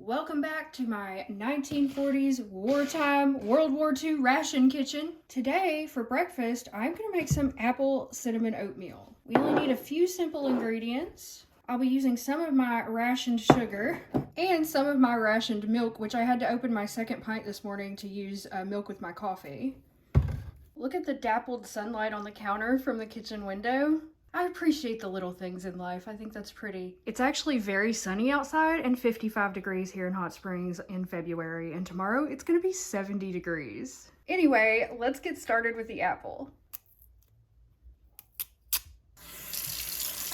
Welcome back to my 1940s wartime World War II ration kitchen. Today, for breakfast, I'm going to make some apple cinnamon oatmeal. We only need a few simple ingredients. I'll be using some of my rationed sugar and some of my rationed milk, which I had to open my second pint this morning to use milk with my coffee. Look at the dappled sunlight on the counter from the kitchen window. I appreciate the little things in life. I think that's pretty. It's actually very sunny outside and 55 degrees here in Hot Springs in February, and tomorrow it's gonna be 70 degrees. Anyway, let's get started with the apple.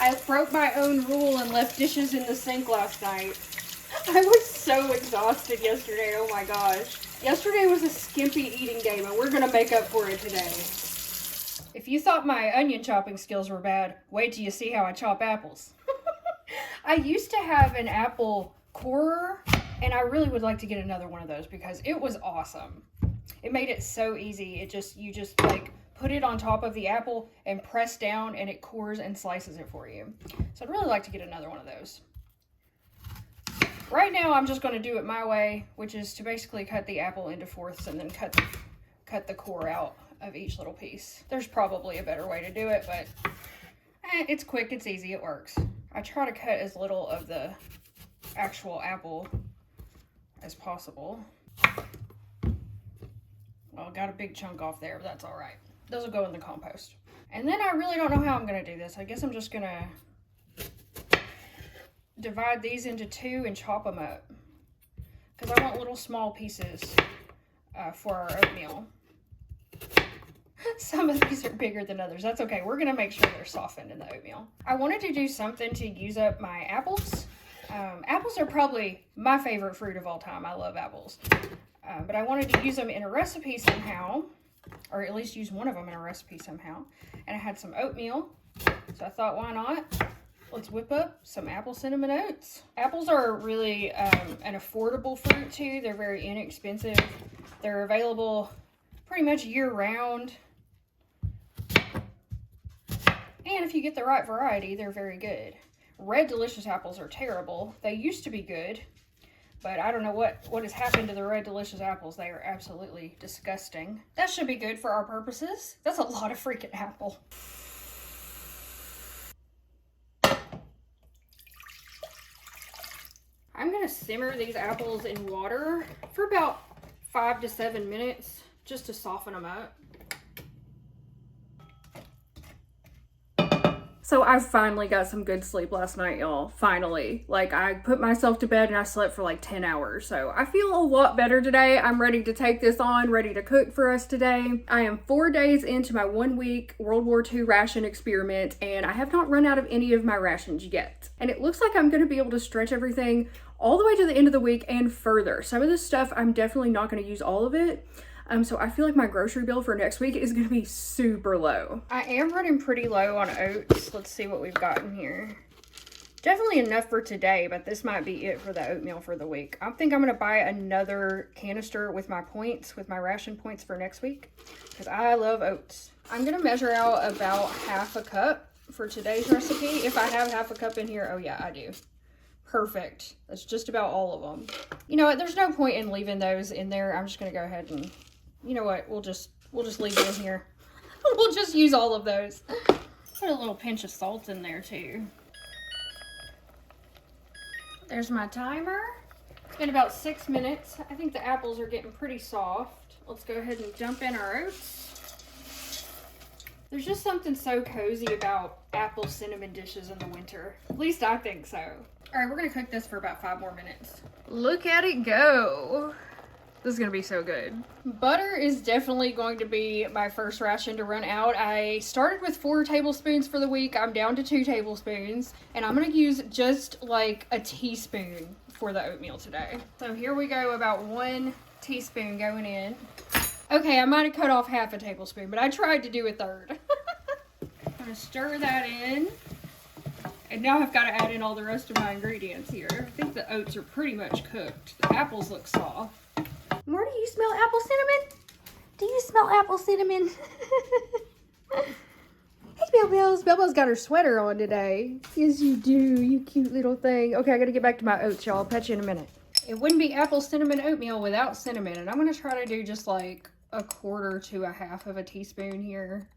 I broke my own rule and left dishes in the sink last night. I was so exhausted yesterday, oh my gosh. Yesterday was a skimpy eating day, but we're gonna make up for it today. If you thought my onion chopping skills were bad, wait till you see how I chop apples. I used to have an apple corer, and I really would like to get another one of those because it was awesome. It made it so easy. You just like put it on top of the apple and press down and it cores and slices it for you. So I'd really like to get another one of those. Right now I'm just going to do it my way, which is to basically cut the apple into fourths and then cut the core out of each little piece. There's probably a better way to do it, but it's quick, it's easy, it works. I try to cut as little of the actual apple as possible. Well, I got a big chunk off there, but that's all right. Those will go in the compost. And then I really don't know how I'm gonna do this. I guess I'm just gonna divide these into two and chop them up because I want little small pieces for our oatmeal. Some of these are bigger than others. That's okay. We're going to make sure they're softened in the oatmeal. I wanted to do something to use up my apples. Apples are probably my favorite fruit of all time. I love apples. But I wanted to use them in a recipe somehow, or at least use one of them in a recipe somehow. And I had some oatmeal, so I thought, why not? Let's whip up some apple cinnamon oats. Apples are really an affordable fruit too. They're very inexpensive. They're available pretty much year-round. And if you get the right variety, they're very good. Red Delicious apples are terrible. They used to be good, but I don't know what has happened to the Red Delicious apples. They are absolutely disgusting. That should be good for our purposes. That's a lot of freaking apple. I'm gonna simmer these apples in water for about 5 to 7 minutes just to soften them up. So I finally got some good sleep last night, y'all. Finally. Like, I put myself to bed and I slept for like 10 hours. So I feel a lot better today. I'm ready to take this on, ready to cook for us today. I am 4 days into my 1-week World War II ration experiment, and I have not run out of any of my rations yet. And it looks like I'm going to be able to stretch everything all the way to the end of the week and further. Some of this stuff, I'm definitely not going to use all of it. So I feel like my grocery bill for next week is going to be super low. I am running pretty low on oats. Let's see what we've got in here. Definitely enough for today, but this might be it for the oatmeal for the week. I think I'm going to buy another canister with my points, with my ration points for next week, because I love oats. I'm going to measure out about half a cup for today's recipe. If I have half a cup in here, oh yeah, I do. Perfect. That's just about all of them. You know what? There's no point in leaving those in there. I'm just going to go ahead and, you know what? We'll just leave it in here. We'll just use all of those. Put a little pinch of salt in there too. There's my timer. It's been about 6 minutes. I think the apples are getting pretty soft. Let's go ahead and dump in our oats. There's just something so cozy about apple cinnamon dishes in the winter. At least I think so. All right, we're gonna cook this for about 5 more minutes. Look at it go. This is gonna be so good. Butter is definitely going to be my first ration to run out. I started with 4 tablespoons for the week. I'm down to 2 tablespoons, and I'm gonna use just like a teaspoon for the oatmeal today. So here we go, about 1 teaspoon going in. Okay, I might have cut off half a tablespoon, but I tried to do a third. I'm gonna stir that in. And now I've got to add in all the rest of my ingredients here. I think the oats are pretty much cooked. The apples look soft. Morty, you smell apple cinnamon? Do you smell apple cinnamon? Hey, Bell-Bells. Bell-Bell's got her sweater on today. Yes, you do. You cute little thing. Okay, I got to get back to my oats, y'all. I'll catch you in a minute. It wouldn't be apple cinnamon oatmeal without cinnamon. And I'm going to try to do just like 1/4 to 1/2 of a teaspoon here.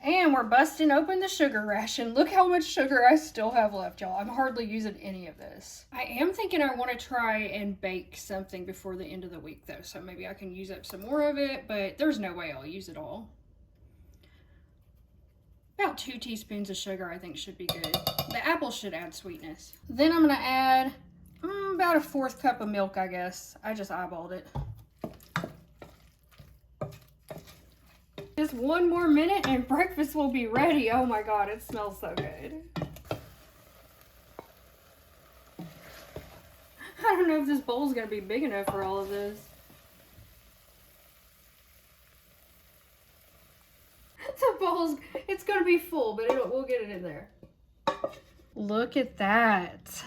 And we're busting open the sugar ration. Look how much sugar I still have left, y'all. I'm hardly using any of this. I am thinking I want to try and bake something before the end of the week, though. So maybe I can use up some more of it, but there's no way I'll use it all. About 2 teaspoons of sugar, I think, should be good. The apple should add sweetness. Then I'm going to add about 1/4 cup of milk, I guess. I just eyeballed it. Just 1 more minute and breakfast will be ready. Oh my God, it smells so good. I don't know if this bowl's gonna be big enough for all of this. The bowl's, it's gonna be full, but we'll get it in there. Look at that.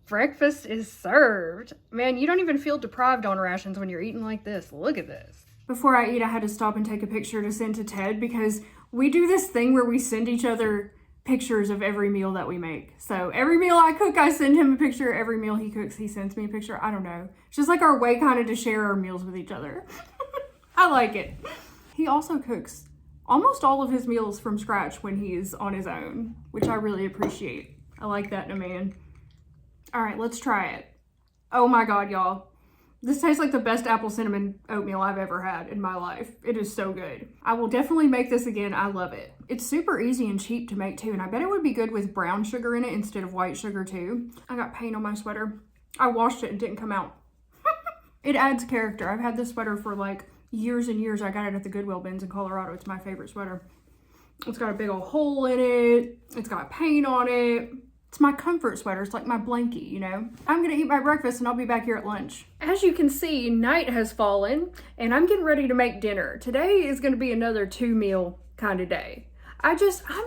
Breakfast is served. Man, you don't even feel deprived on rations when you're eating like this. Look at this. Before I eat, I had to stop and take a picture to send to Ted because we do this thing where we send each other pictures of every meal that we make. So every meal I cook, I send him a picture. Every meal he cooks, he sends me a picture. I don't know. It's just like our way kind of to share our meals with each other. I like it. He also cooks almost all of his meals from scratch when he's on his own, which I really appreciate. I like that in a man. All right, let's try it. Oh my God, y'all. This tastes like the best apple cinnamon oatmeal I've ever had in my life. It is so good. I will definitely make this again. I love it. It's super easy and cheap to make too, and I bet it would be good with brown sugar in it instead of white sugar too. I got paint on my sweater. I washed it and didn't come out. It adds character. I've had this sweater for like years and years. I got it at the Goodwill bins in Colorado. It's my favorite sweater. It's got a big old hole in it. It's got paint on it. It's my comfort sweater. It's like my blankie, you know? I'm gonna eat my breakfast and I'll be back here at lunch. As you can see, night has fallen and I'm getting ready to make dinner. Today is gonna be another 2-meal kind of day. I've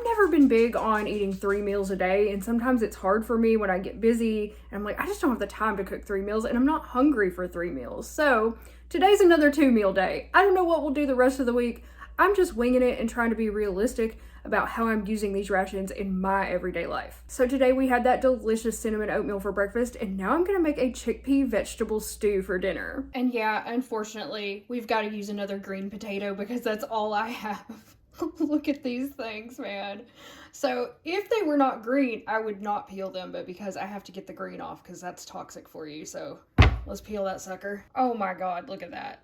never been big on eating 3 meals a day, and sometimes it's hard for me when I get busy and I'm like, I just don't have the time to cook 3 meals and I'm not hungry for 3 meals. So today's another 2-meal day. I don't know what we'll do the rest of the week. I'm just winging it and trying to be realistic about how I'm using these rations in my everyday life. So today we had that delicious cinnamon oatmeal for breakfast, and now I'm gonna make a chickpea vegetable stew for dinner. And yeah, unfortunately, we've got to use another green potato because that's all I have. Look at these things, man. So if they were not green, I would not peel them, but because I have to get the green off because that's toxic for you, so let's peel that sucker. Oh my God, look at that.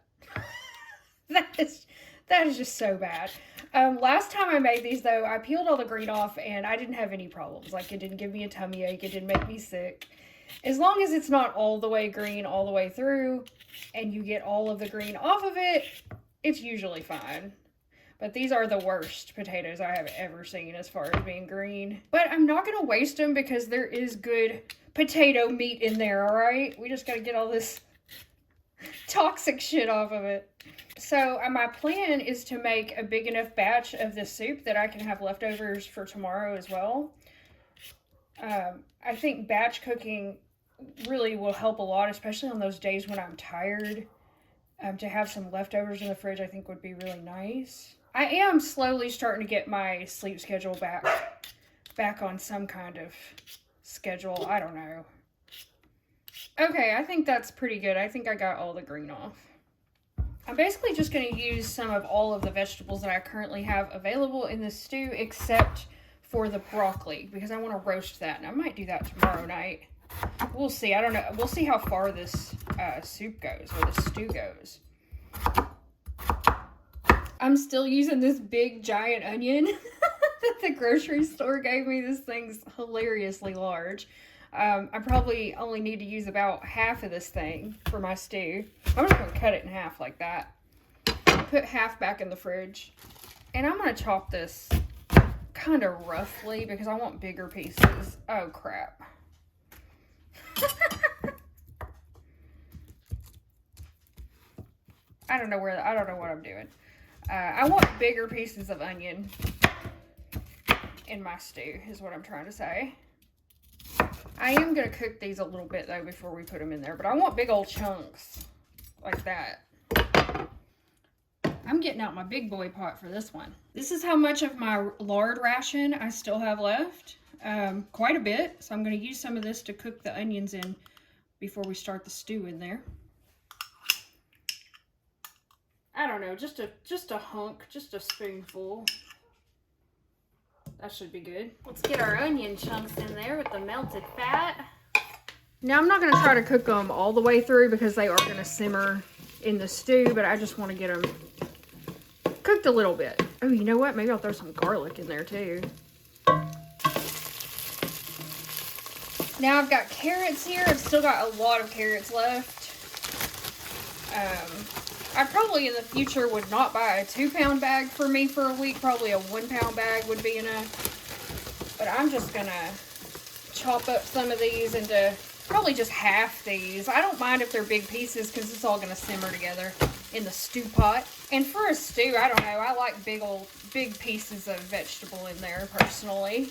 That is just so bad. Last time I made these though, I peeled all the green off and I didn't have any problems. Like, it didn't give me a tummy ache. It didn't make me sick. As long as it's not all the way green all the way through and you get all of the green off of it, it's usually fine. But these are the worst potatoes I have ever seen as far as being green. But I'm not going to waste them because there is good potato meat in there, all right? We just got to get all this toxic shit off of it. So my plan is to make a big enough batch of this soup that I can have leftovers for tomorrow as well. I think batch cooking really will help a lot, especially on those days when I'm tired. To have some leftovers in the fridge I think would be really nice. I am slowly starting to get my sleep schedule back on some kind of schedule. I don't know. Okay, I think that's pretty good. I think I got all the green off. I'm basically just going to use some of all of the vegetables that I currently have available in the stew, except for the broccoli, because I want to roast that. And I might do that tomorrow night. We'll see. I don't know. We'll see how far this soup goes, or the stew goes. I'm still using this big giant onion that the grocery store gave me. This thing's hilariously large. I probably only need to use about half of this thing for my stew. I'm just going to cut it in half like that. Put half back in the fridge. And I'm going to chop this kind of roughly because I want bigger pieces. Oh, crap. I don't know what I'm doing. I want bigger pieces of onion in my stew is what I'm trying to say. I am going to cook these a little bit, though, before we put them in there. But I want big old chunks like that. I'm getting out my big boy pot for this one. This is how much of my lard ration I still have left. Quite a bit. So I'm going to use some of this to cook the onions in before we start the stew in there. I don't know, just a hunk, just a spoonful. That should be good. Let's get our onion chunks in there with the melted fat. Now I'm not going to try to cook them all the way through because they are going to simmer in the stew, but I just want to get them cooked a little bit. Oh, you know what? Maybe I'll throw some garlic in there too. Now I've got carrots here. I've still got a lot of carrots left. I probably in the future would not buy a 2-pound bag for me for a week. Probably a 1-pound bag would be enough. But I'm just gonna chop up some of these into probably just half these. I don't mind if they're big pieces because it's all gonna simmer together in the stew pot. And for a stew, I don't know, I like big pieces of vegetable in there personally.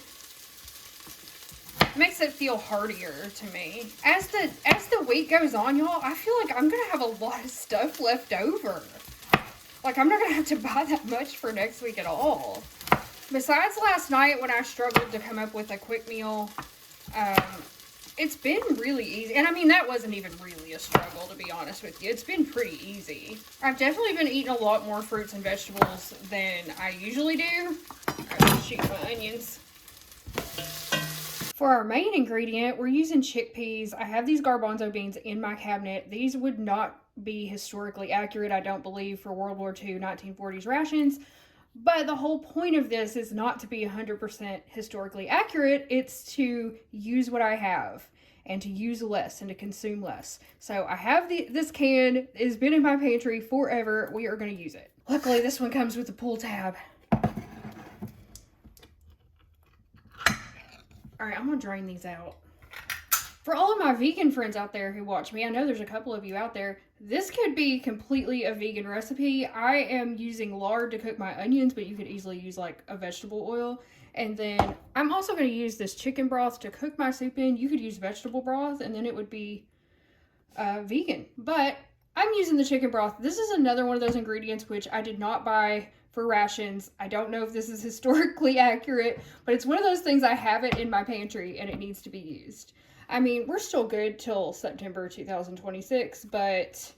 Makes it feel heartier to me. As the week goes on, y'all, I feel like I'm gonna have a lot of stuff left over. Like, I'm not gonna have to buy that much for next week at all. Besides last night when I struggled to come up with a quick meal, it's been really easy. And I mean, that wasn't even really a struggle, to be honest with you. It's been pretty easy. I've definitely been eating a lot more fruits and vegetables than I usually do. Alright, let's shoot my onions. For our main ingredient, we're using chickpeas. I have these garbanzo beans in my cabinet. These would not be historically accurate, I don't believe, for World War II 1940s rations. But the whole point of this is not to be 100% historically accurate. It's to use what I have and to use less and to consume less. So I have this can. It's been in my pantry forever. We are going to use it. Luckily, this one comes with a pull tab. All right, I'm gonna drain these out. For all of my vegan friends out there who watch me, I know there's a couple of you out there, this could be completely a vegan recipe. I am using lard to cook my onions, but you could easily use like a vegetable oil. And then I'm also gonna use this chicken broth to cook my soup in. You could use vegetable broth and then it would be vegan. But I'm using the chicken broth. This is another one of those ingredients which I did not buy for rations. I don't know if this is historically accurate, but it's one of those things I have it in my pantry and it needs to be used. I mean, we're still good till September 2026, but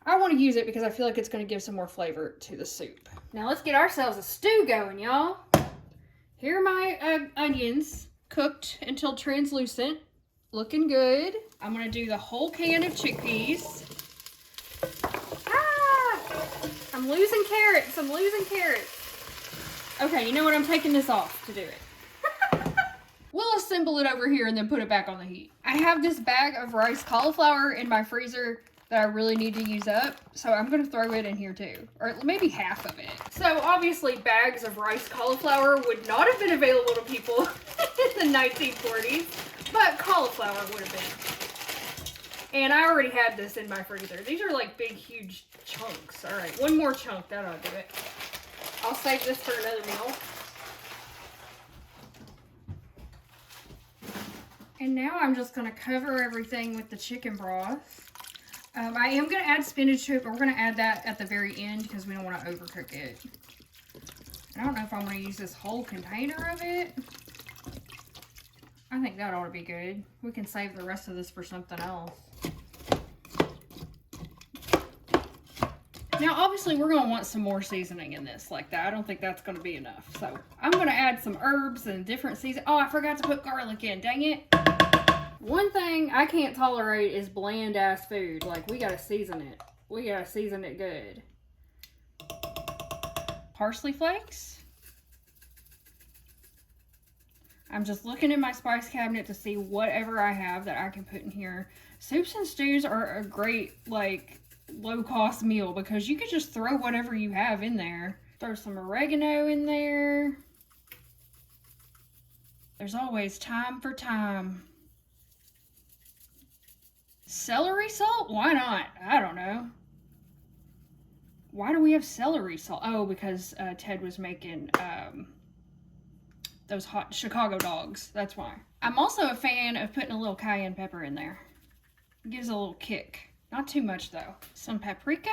I want to use it because I feel like it's going to give some more flavor to the soup. Now let's get ourselves a stew going, y'all. Here are my onions cooked until translucent. Looking good. I'm going to do the whole can of chickpeas. I'm losing carrots. I'm losing carrots. Okay, you know what? I'm taking this off to do it. We'll assemble it over here and then put it back on the heat. I have this bag of rice cauliflower in my freezer that I really need to use up. So I'm going to throw it in here too. Or maybe half of it. So obviously bags of rice cauliflower would not have been available to people in the 1940s. But cauliflower would have been. And I already had this in my freezer. These are like big, huge chunks. All right, one more chunk. That ought to do it. I'll save this for another meal. And now I'm just going to cover everything with the chicken broth. I am going to add spinach to it, but we're going to add that at the very end because we don't want to overcook it. I don't know if I'm going to use this whole container of it. I think that ought to be good. We can save the rest of this for something else. Now, obviously, we're going to want some more seasoning in this like that. I don't think that's going to be enough. So, I'm going to add some herbs and different season. Oh, I forgot to put garlic in. Dang it. One thing I can't tolerate is bland-ass food. Like, we got to season it. We got to season it good. Parsley flakes. I'm just looking in my spice cabinet to see whatever I have that I can put in here. Soups and stews are a great, like, low-cost meal because you could just throw whatever you have in there. Throw some oregano in there. There's always time for thyme. Celery salt? Why not? I don't know. Why do we have celery salt? Oh, because Ted was making those hot Chicago dogs. That's why. I'm also a fan of putting a little cayenne pepper in there. It gives a little kick. Not too much though. Some paprika.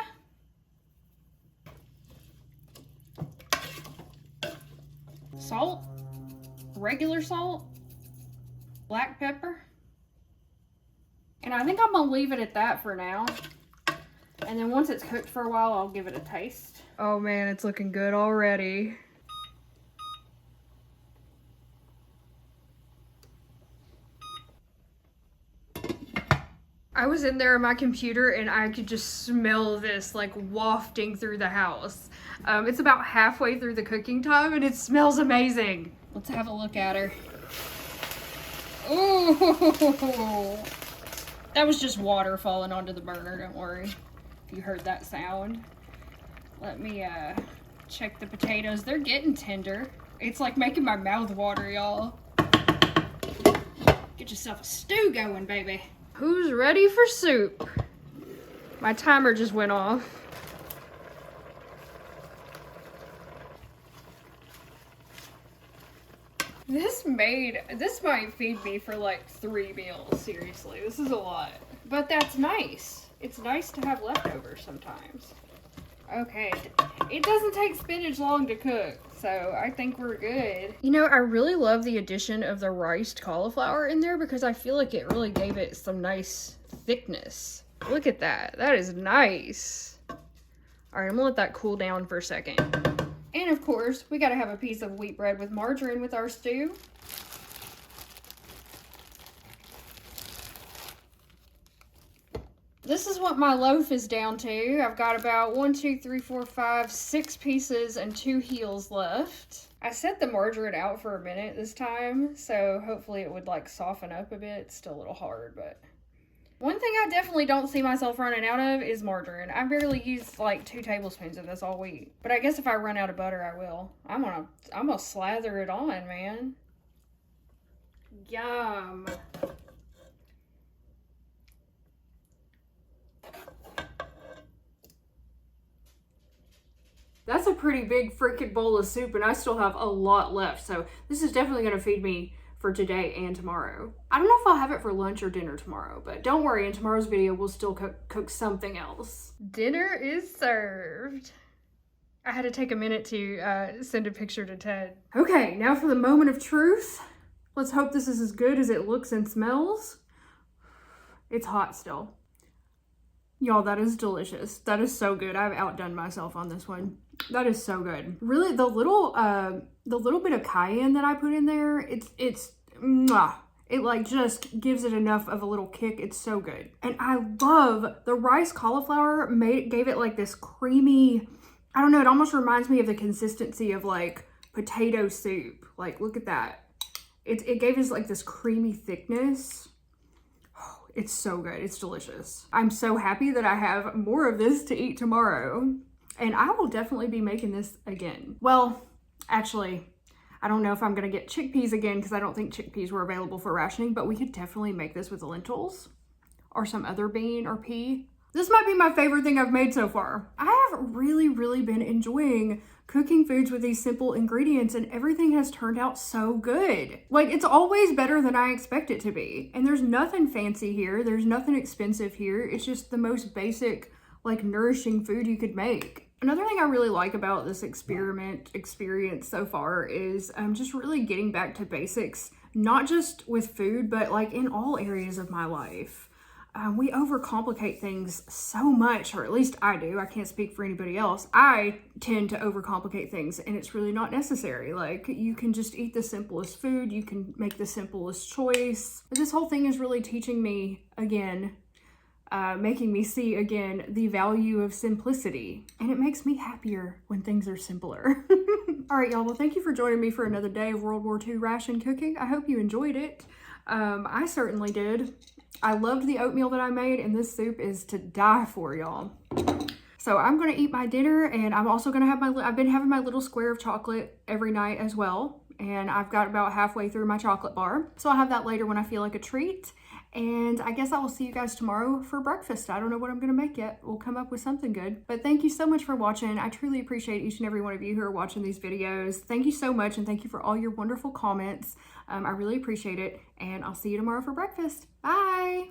Salt. Regular salt. Black pepper. And I think I'm gonna leave it at that for now. And then once it's cooked for a while, I'll give it a taste. Oh man, it's looking good already. I was in there on my computer and I could just smell this like wafting through the house. It's about halfway through the cooking time and it smells amazing. Let's have a look at her. Ooh, that was just water falling onto the burner, don't worry if you heard that sound. Let me check the potatoes. They're getting tender. It's like making my mouth water, y'all. Get yourself a stew going, baby. Who's ready for soup? My timer just went off. This might feed me for like 3 meals, seriously. This is a lot. But that's nice. It's nice to have leftovers sometimes. Okay, it doesn't take spinach long to cook, so I think we're good. You know, I really love the addition of the riced cauliflower in there because I feel like it really gave it some nice thickness. Look at that. That is nice. All right, I'm gonna let that cool down for a second. And of course, we gotta have a piece of wheat bread with margarine with our stew. This is what my loaf is down to. I've got about 1, 2, 3, 4, 5, 6 pieces and 2 heels left. I set the margarine out for a minute this time, so hopefully it would like soften up a bit. It's still a little hard, but one thing I definitely don't see myself running out of is margarine. I barely use like 2 tablespoons of this all week, but I guess if I run out of butter, I will. I'm gonna slather it on, man. Yum. That's a pretty big freaking bowl of soup, and I still have a lot left. So this is definitely going to feed me for today and tomorrow. I don't know if I'll have it for lunch or dinner tomorrow, but don't worry, in tomorrow's video, we'll still cook something else. Dinner is served. I had to take a minute to send a picture to Ted. Okay, now for the moment of truth. Let's hope this is as good as it looks and smells. It's hot still. Y'all, that is delicious. That is so good. I've outdone myself on this one. That is so good. Really, the little bit of cayenne that I put in there, it's mwah. It like just gives it enough of a little kick. It's so good. And I love the rice cauliflower gave it like this creamy, I don't know, it almost reminds me of the consistency of like potato soup. Like, look at that. It gave us like this creamy thickness. It's so good. It's delicious. I'm so happy that I have more of this to eat tomorrow. And I will definitely be making this again. Well, actually, I don't know if I'm going to get chickpeas again because I don't think chickpeas were available for rationing, but we could definitely make this with lentils or some other bean or pea. This might be my favorite thing I've made so far. I have really been enjoying cooking foods with these simple ingredients, and everything has turned out so good. Like, it's always better than I expect it to be. And there's nothing fancy here. There's nothing expensive here. It's just the most basic, like, nourishing food you could make. Another thing I really like about this experience so far is just really getting back to basics, not just with food, but like in all areas of my life. We overcomplicate things so much, or at least I do. I can't speak for anybody else. I tend to overcomplicate things, and it's really not necessary. Like, you can just eat the simplest food. You can make the simplest choice. But this whole thing is really teaching me, again, making me see, again, the value of simplicity. And it makes me happier when things are simpler. All right, y'all. Well, thank you for joining me for another day of World War II ration cooking. I hope you enjoyed it. I certainly did. I loved the oatmeal that I made, and this soup is to die for, y'all. So I'm going to eat my dinner, and I'm also going to have I've been having my little square of chocolate every night as well. And I've got about halfway through my chocolate bar. So I'll have that later when I feel like a treat. And I guess I will see you guys tomorrow for breakfast. I don't know what I'm going to make yet. We'll come up with something good. But thank you so much for watching. I truly appreciate each and every one of you who are watching these videos. Thank you so much, and thank you for all your wonderful comments. I really appreciate it. And I'll see you tomorrow for breakfast. Bye!